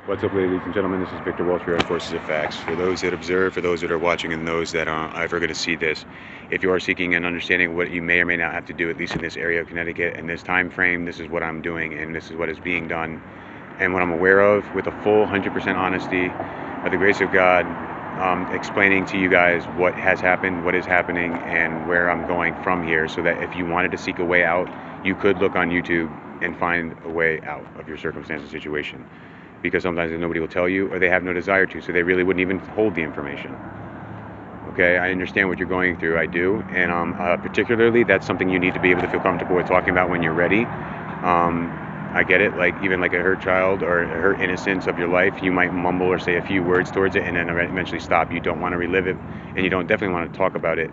What's up, ladies and gentlemen? This is Victor Walsh here on Forces of Facts. For those that observe, for those that are watching, and those that are ever going to see this, if you are seeking an understanding of what you may or may not have to do, at least in this area of Connecticut, and this time frame, this is what I'm doing, and this is what is being done, and what I'm aware of, with a full 100% honesty, by the grace of God, explaining to you guys what has happened, what is happening, and where I'm going from here, so that if you wanted to seek a way out, you could look on YouTube and find a way out of your circumstance and situation. Because sometimes nobody will tell you, or they have no desire to, so they really wouldn't even hold the information. Okay, I understand what you're going through, I do, and particularly that's something you need to be able to feel comfortable with talking about when you're ready. I get it, like even like a hurt child or a hurt innocence of your life, you might mumble or say a few words towards it and then eventually stop. You don't want to relive it, and you don't definitely want to talk about it.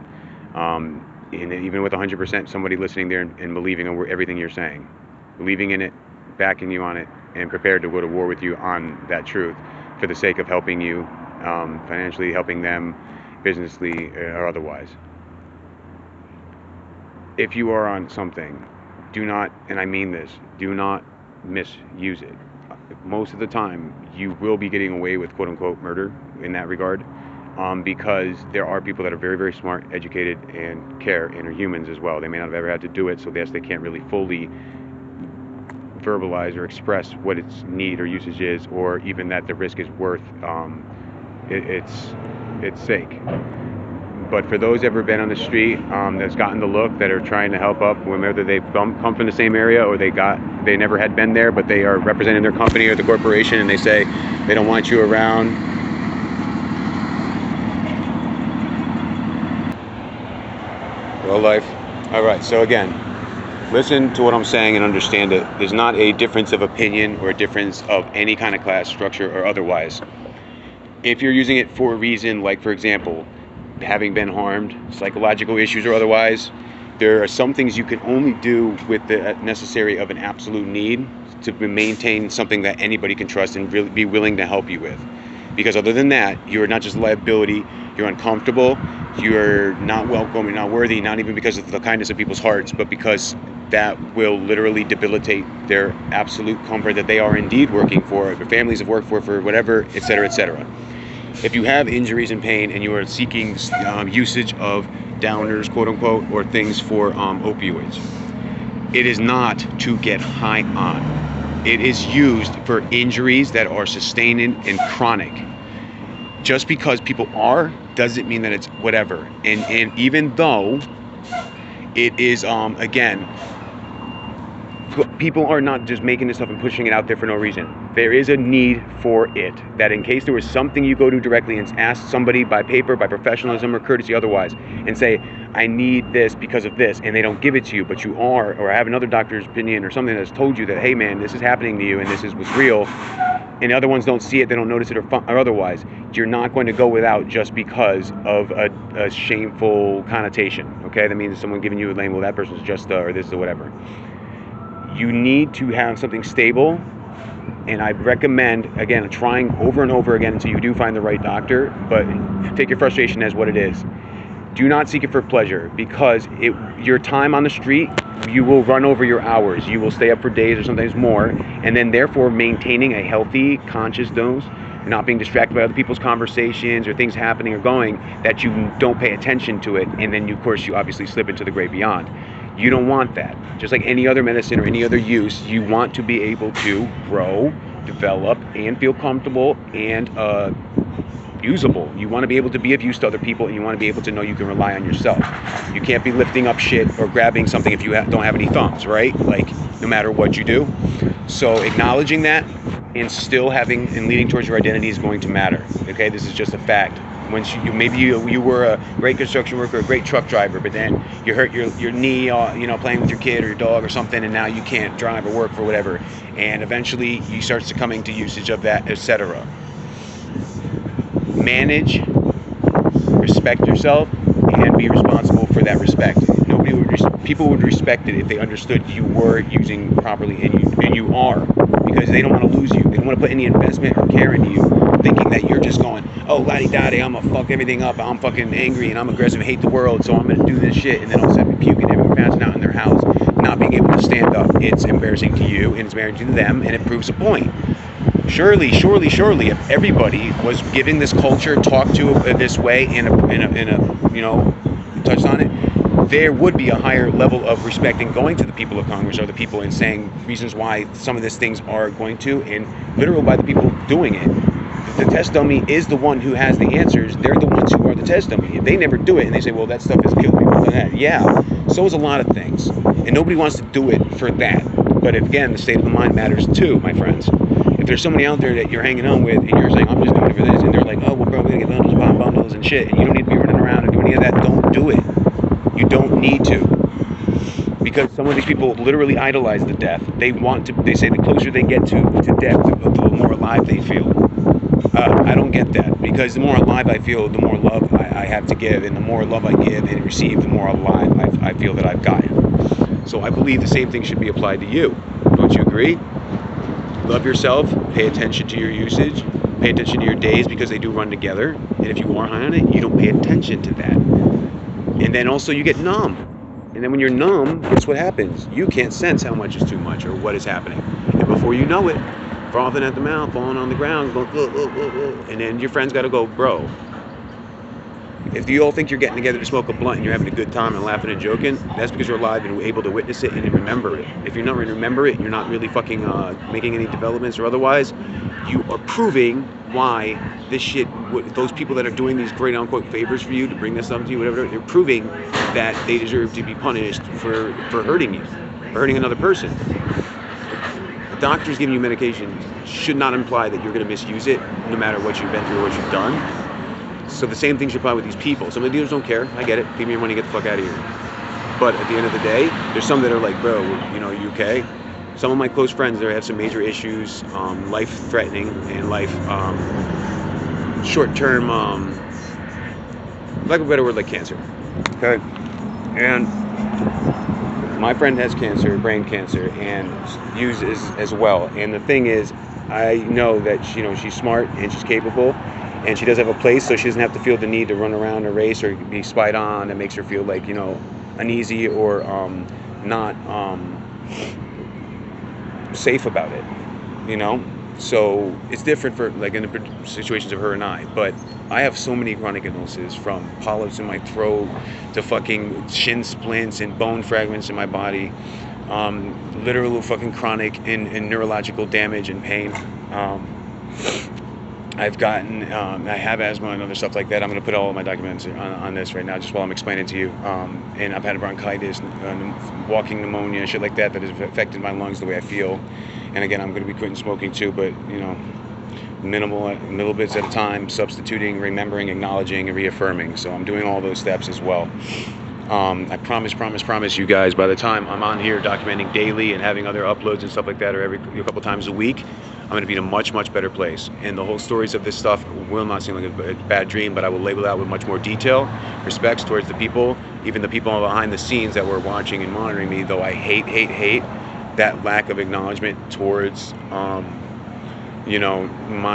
And even with 100% somebody listening there and believing in everything you're saying, believing in it, backing you on it, and prepared to go to war with you on that truth for the sake of helping you financially, helping them businessly or otherwise. If you are on something, do not, and I mean this, do not misuse it. Most of the time, you will be getting away with quote-unquote murder in that regard, because there are people that are very, very smart, educated, and care, and are humans as well. They may not have ever had to do it, so yes, they can't really fully verbalize or express what its need or usage is, or even that the risk is worth its sake. But for those ever been on the street that's gotten the look, that are trying to help up, whether they come from the same area or they never had been there, but they are representing their company or the corporation, and they say they don't want you around. Real life. All right, so again, listen to what I'm saying and understand it. There's not a difference of opinion or a difference of any kind of class structure or otherwise. If you're using it for a reason, like for example, having been harmed, psychological issues or otherwise, there are some things you can only do with the necessary of an absolute need to maintain something that anybody can trust and really be willing to help you with. Because other than that, you're not just a liability, you're uncomfortable, you're not welcome, you're not worthy, not even because of the kindness of people's hearts, but because that will literally debilitate their absolute comfort that they are indeed working for, their families have worked for whatever, etc., etc. If you have injuries and pain and you are seeking usage of downers, quote unquote, or things for opioids, it is not to get high on. It is used for injuries that are sustaining and chronic. Just because people are doesn't mean that it's whatever. And even though it is, again, people are not just making this up and pushing it out there for no reason. There is a need for it, that in case there was something you go to directly and ask somebody by paper, by professionalism or courtesy otherwise, and say, I need this because of this, and they don't give it to you, but you are, or have another doctor's opinion or something that's told you that, hey man, this is happening to you and this is what's real, and the other ones don't see it, they don't notice it or otherwise, you're not going to go without just because of a shameful connotation, okay? That means someone giving you a label, that person's just or this or whatever. You need to have something stable, and I recommend, again, trying over and over again until you do find the right doctor, but take your frustration as what it is. Do not seek it for pleasure, because your time on the street, you will run over your hours. You will stay up for days or sometimes more, and then therefore maintaining a healthy, conscious dose, not being distracted by other people's conversations or things happening or going, that you don't pay attention to it, and then of course you obviously slip into the great beyond. You don't want that. Just like any other medicine or any other use, you want to be able to grow, develop, and feel comfortable and usable. You want to be able to be of use to other people, and you want to be able to know you can rely on yourself. You can't be lifting up shit or grabbing something if you don't have any thumbs, right? Like, no matter what you do. So acknowledging that and still having and leading towards your identity is going to matter. Okay, this is just a fact. Once maybe you were a great construction worker, a great truck driver, but then you hurt your knee, playing with your kid or your dog or something, and now you can't drive or work for whatever, and eventually you start succumbing to usage of that, etc. Manage, respect yourself, and be responsible for that respect. People would respect it if they understood you were using properly, and you are, because they don't want to lose you. They don't want to put any investment or care into you, thinking that you're just going, oh, la-di-da-di, I'm gonna fuck everything up, I'm fucking angry and I'm aggressive and hate the world, so I'm gonna do this shit, and then all of a sudden puking everyone passing out in their house, not being able to stand up. It's embarrassing to you and it's embarrassing to them, and it proves a point. surely, if everybody was given this culture, talked to this way, in a you know, touched on it, there would be a higher level of respect in going to the people of Congress or the people and saying reasons why some of these things are going to, and literal by the people doing it. The test dummy is the one who has the answers. They're the ones who are the test dummy. If they never do it and they say, well, that stuff has killed people, yeah, so is a lot of things. And nobody wants to do it for that. But again, the state of the mind matters too, my friends. If there's somebody out there that you're hanging on with and you're saying, I'm just doing it for this, and they're like, oh, well, bro, we're going to get bundles and shit, and you don't need to be running around and doing any of that, don't do it. You don't need to. Because some of these people literally idolize the death. They say the closer they get to death, the more alive they feel. I don't get that, because the more alive I feel, the more love I have to give, and the more love I give and receive, the more alive I feel that I've gotten. So I believe the same thing should be applied to you. Don't you agree? Love yourself, pay attention to your usage, pay attention to your days, because they do run together, and if you are high on it, you don't pay attention to that. And then also you get numb. And then when you're numb, guess what happens? You can't sense how much is too much or what is happening. And before you know it, frothing at the mouth, falling on the ground, going, and then your friends got to go, bro. If you all think you're getting together to smoke a blunt and you're having a good time and laughing and joking, that's because you're alive and able to witness it and remember it. If you're not going to remember it, you're not really fucking making any developments or otherwise, you are proving why this shit, those people that are doing these great unquote favors for you to bring this stuff to you, whatever, they're proving that they deserve to be punished for hurting you, for hurting another person. Doctors giving you medication should not imply that you're going to misuse it, no matter what you've been through or what you've done. So the same thing should apply with these people. Some of the dealers don't care. I get it. Give me your money, get the fuck out of here. But at the end of the day, there's some that are like, bro, you know, are you okay? Some of my close friends there have some major issues, life-threatening and life, short-term, like a better word, like cancer. Okay, and my friend has cancer, brain cancer, and uses as well. And the thing is, I know that she's smart and she's capable, and she does have a place, so she doesn't have to feel the need to run around a race or be spied on. That makes her feel like, uneasy or not safe about it, So it's different for like in the situations of her and I. But I have so many chronic illnesses, from polyps in my throat to fucking shin splints and bone fragments in my body, literal fucking chronic and neurological damage and pain. I've gotten, I have asthma and other stuff like that. I'm going to put all of my documents on this right now, just while I'm explaining to you. And I've had bronchitis, walking pneumonia, shit like that has affected my lungs the way I feel. And again, I'm going to be quitting smoking too, but little bits at a time, substituting, remembering, acknowledging, and reaffirming. So I'm doing all those steps as well. I promise you guys, by the time I'm on here documenting daily and having other uploads and stuff like that, or every couple times a week, I'm going to be in a much, much better place. And the whole stories of this stuff will not seem like a bad dream, but I will label out with much more detail, respects towards the people, even the people behind the scenes that were watching and monitoring me, though I hate that lack of acknowledgement towards, my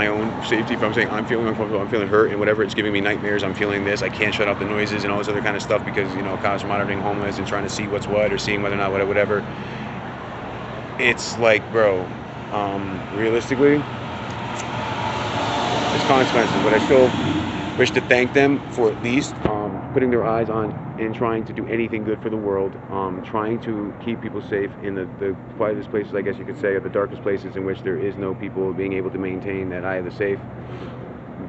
own safety. If I'm saying I'm feeling uncomfortable, I'm feeling hurt and whatever, it's giving me nightmares, I'm feeling this, I can't shut off the noises and all this other kind of stuff because, cops are monitoring homeless and trying to see what's what or seeing whether or not whatever. It's like, bro, realistically, it's consequences, but I still wish to thank them for at least putting their eyes on and trying to do anything good for the world, trying to keep people safe in the quietest places, I guess you could say, or the darkest places in which there is no people, being able to maintain that eye of the safe.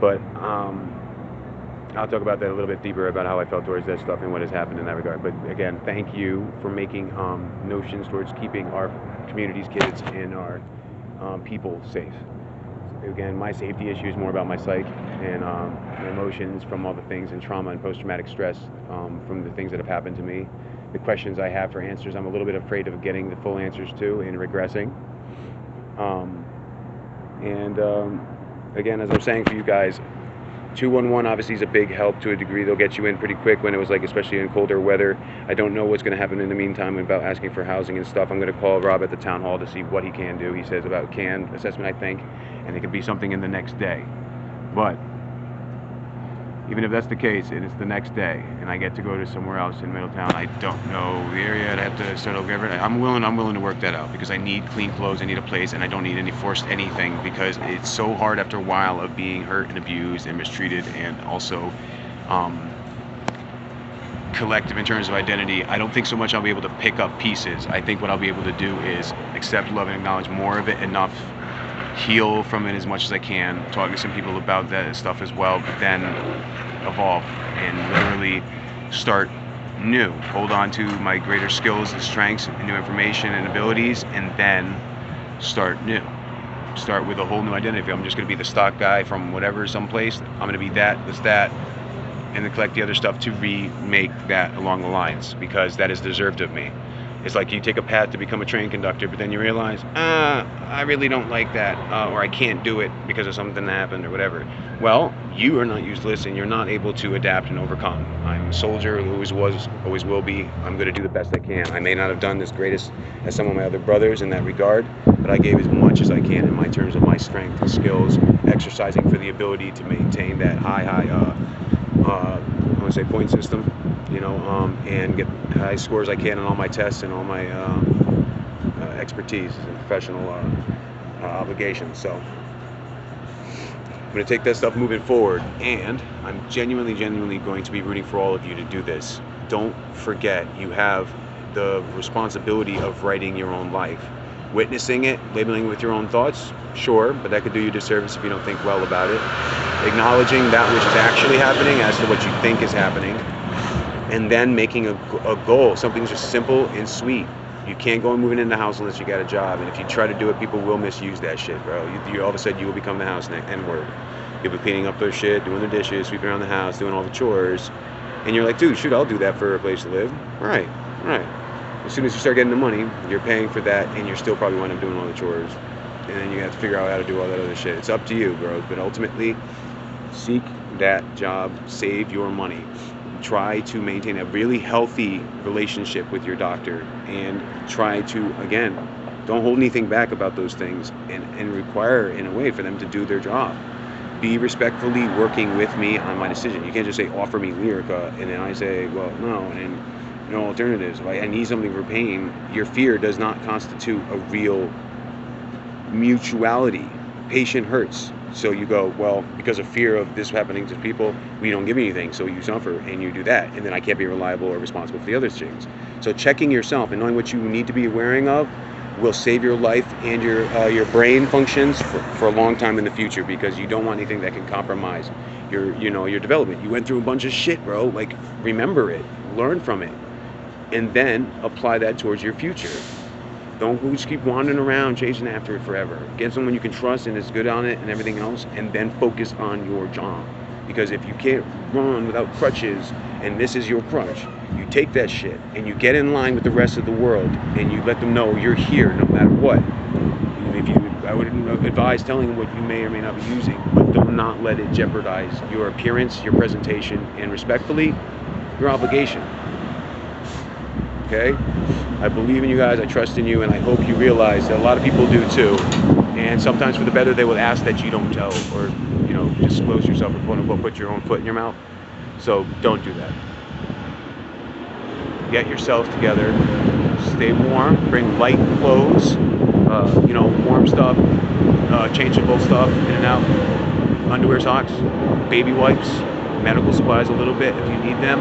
But I'll talk about that a little bit deeper, about how I felt towards that stuff and what has happened in that regard. But again, thank you for making notions towards keeping our communities, kids, and our people safe. Again, my safety issue is more about my psyche and my emotions from all the things and trauma and post-traumatic stress from the things that have happened to me. The questions I have for answers, I'm a little bit afraid of getting the full answers to and regressing. Again, as I'm saying for you guys, 211 obviously is a big help to a degree. They'll get you in pretty quick when it was like, especially in colder weather. I don't know what's going to happen in the meantime about asking for housing and stuff. I'm going to call Rob at the town hall to see what he can do. He says about assessment, I think, and it could be something in the next day. But Even if that's the case, and it's the next day, and I get to go to somewhere else in Middletown, I don't know the area. I'd have to start over. I'm willing to work that out because I need clean clothes. I need a place, and I don't need any forced anything because it's so hard after a while of being hurt and abused and mistreated, and also collective in terms of identity. I don't think so much I'll be able to pick up pieces. I think what I'll be able to do is accept, love, and acknowledge more of it enough, heal from it as much as I can, talk to some people about that stuff as well, but then evolve and literally start new, hold on to my greater skills and strengths and new information and abilities, and then start new. Start with a whole new identity. If I'm just going to be the stock guy from whatever someplace, I'm going to be that, and then collect the other stuff to remake that along the lines, because that is deserved of me. It's like you take a path to become a train conductor, but then you realize, I really don't like that, or I can't do it because of something that happened or whatever. Well, you are not useless and you're not able to adapt and overcome. I'm a soldier who always was, always will be. I'm going to do the best I can. I may not have done as great as some of my other brothers in that regard, but I gave as much as I can in my terms of my strength and skills, exercising for the ability to maintain that high, I want to say point system, and get high scores I can on all my tests and all my expertise and professional obligations. So I'm going to take that stuff moving forward, and I'm genuinely going to be rooting for all of you to do this. Don't forget, you have the responsibility of writing your own life. Witnessing it, labeling it with your own thoughts, sure, but that could do you a disservice if you don't think well about it. Acknowledging that which is actually happening as to what you think is happening, and then making a goal, something just simple and sweet. You can't go and moving in the house unless you got a job, and if you try to do it, people will misuse that shit, bro. You all of a sudden you will become the house N-word. You'll be cleaning up their shit, doing the dishes, sweeping around the house, doing all the chores, and you're like, dude, shoot, I'll do that for a place to live. All right. As soon as you start getting the money, you're paying for that, and you're still probably wind up doing all the chores, and then you have to figure out how to do all that other shit. It's up to you, bro. But ultimately, seek that job, save your money, try to maintain a really healthy relationship with your doctor, and try to, again, don't hold anything back about those things, and require, in a way, for them to do their job. Be respectfully working with me on my decision. You can't just say, offer me Lyrica, and then I say, well, no, and no alternatives. Right? I need something for pain. Your fear does not constitute a real mutuality. Patient hurts. So you go, well, because of fear of this happening to people, we don't give you anything, so you suffer and you do that, and then I can't be reliable or responsible for the other things. So checking yourself and knowing what you need to be wearing of will save your life and your brain functions for a long time in the future, because you don't want anything that can compromise your development. You went through a bunch of shit, bro. Like, remember it, learn from it, and then apply that towards your future. Don't just keep wandering around chasing after it forever. Get someone you can trust and is good on it and everything else, and then focus on your job. Because if you can't run without crutches, and this is your crutch, you take that shit and you get in line with the rest of the world, and you let them know you're here no matter what. I would advise telling them what you may or may not be using, but do not let it jeopardize your appearance, your presentation, and respectfully, your obligation. Okay? I believe in you guys, I trust in you, and I hope you realize that a lot of people do too. And sometimes for the better, they will ask that you don't tell, or disclose yourself, or quote unquote put your own foot in your mouth. So don't do that. Get yourself together, stay warm, bring light clothes, warm stuff, changeable stuff in and out, underwear, socks, baby wipes, medical supplies a little bit if you need them,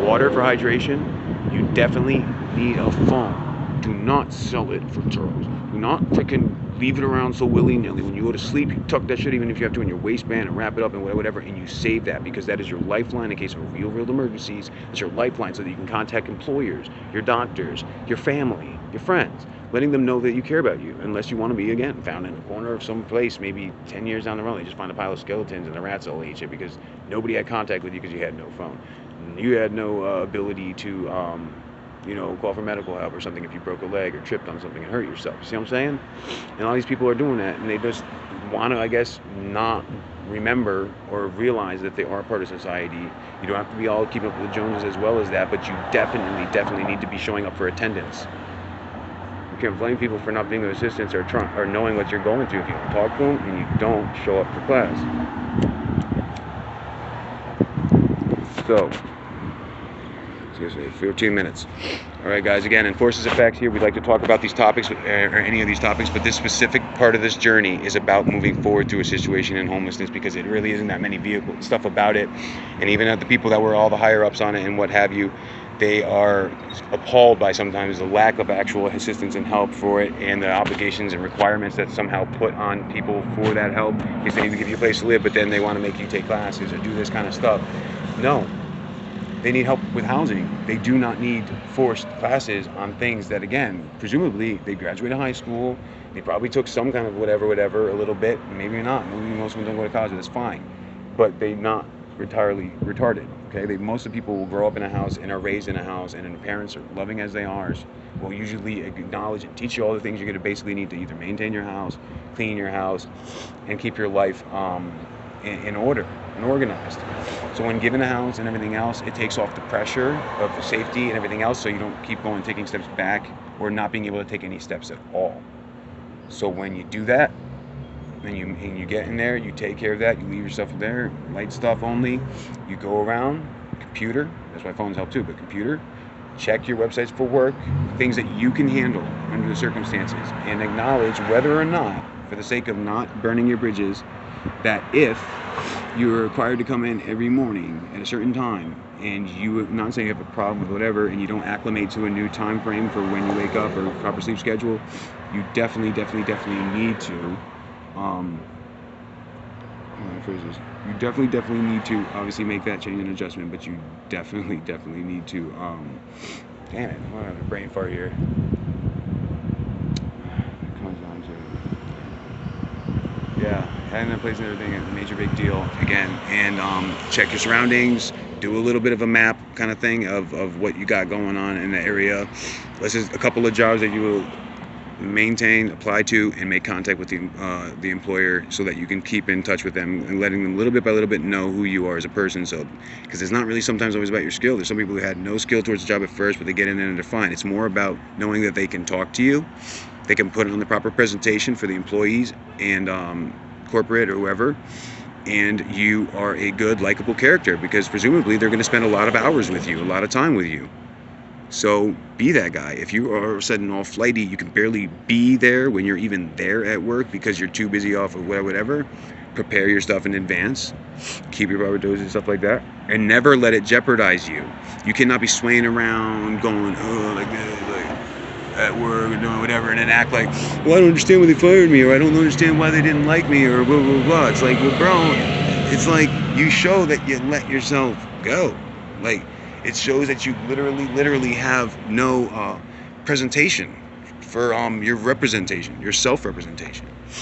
water for hydration. You definitely need a phone. Do not sell it for churros. Do not freaking leave it around so willy-nilly. When you go to sleep, you tuck that shit, even if you have to, in your waistband, and wrap it up and whatever, and you save that, because that is your lifeline in case of real emergencies. It's your lifeline so that you can contact employers, your doctors, your family, your friends, letting them know that you care about you, unless you want to be, again, found in a corner of some place, maybe 10 years down the road. They just find a pile of skeletons and the rats all ate you because nobody had contact with you because you had no phone. You had no ability to, call for medical help or something if you broke a leg or tripped on something and hurt yourself. You see what I'm saying? And all these people are doing that, and they just want to, I guess, not remember or realize that they are part of society. You don't have to be all keeping up with the Joneses as well as that, but you definitely need to be showing up for attendance. You can't blame people for not being of assistance or knowing what you're going through if you don't talk to them and you don't show up for class. So, excuse me, 15 minutes. All right, guys, again, in Forces Effects here, we'd like to talk about these topics, or any of these topics, but this specific part of this journey is about moving forward through a situation in homelessness, because it really isn't that many stuff about it. And even the people that were all the higher ups on it and what have you, they are appalled by sometimes the lack of actual assistance and help for it, and the obligations and requirements that somehow put on people for that help. Because they need to give you a place to live, but then they want to make you take classes or do this kind of stuff. No. They need help with housing. They do not need forced classes on things that, again, presumably they graduated high school, they probably took some kind of whatever, a little bit, maybe not. Maybe most of them don't go to college, that's fine. But they're not entirely retarded, okay? Most of the people will grow up in a house and are raised in a house, and their parents are loving as they are, will usually acknowledge and teach you all the things you're going to basically need to either maintain your house, clean your house, and keep your life in order and organized. So when given a house and everything else, it takes off the pressure of safety and everything else, so you don't keep going, taking steps back, or not being able to take any steps at all. So when you do that, and you get in there, you take care of that, you leave your stuff there, light stuff only, you go around, computer, that's why phones help too, but computer, check your websites for work, things that you can handle under the circumstances, and acknowledge whether or not, for the sake of not burning your bridges, that if you're required to come in every morning at a certain time, and you, not saying you have a problem with whatever, and you don't acclimate to a new time frame for when you wake up or proper sleep schedule, you definitely need to you definitely need to obviously make that change and adjustment, but you definitely need to damn it, I'm having a brain fart here. Yeah, having that place and everything is a major big deal, again. And check your surroundings, do a little bit of a map kind of thing of what you got going on in the area. This is a couple of jobs that you will maintain, apply to, and make contact with the employer, so that you can keep in touch with them and letting them little bit by little bit know who you are as a person. So, because it's not really sometimes always about your skill. There's some people who had no skill towards the job at first, but they get in there and they're fine. It's more about knowing that they can talk to you, they can put on the proper presentation for the employees and corporate or whoever, and you are a good, likable character, because presumably they're going to spend a lot of hours with you, a lot of time with you. So be that guy. If you are all of a sudden all flighty, you can barely be there when you're even there at work because you're too busy off of whatever, prepare your stuff in advance, keep your rubber doses and stuff like that, and never let it jeopardize you. You cannot be swaying around going, oh, like this, like at work or doing whatever, and then act like, well, I don't understand why they fired me, or I don't understand why they didn't like me, or blah, blah, blah. It's like, well, bro, it's like you show that you let yourself go. Like, it shows that you literally have no presentation for your representation, your self-representation.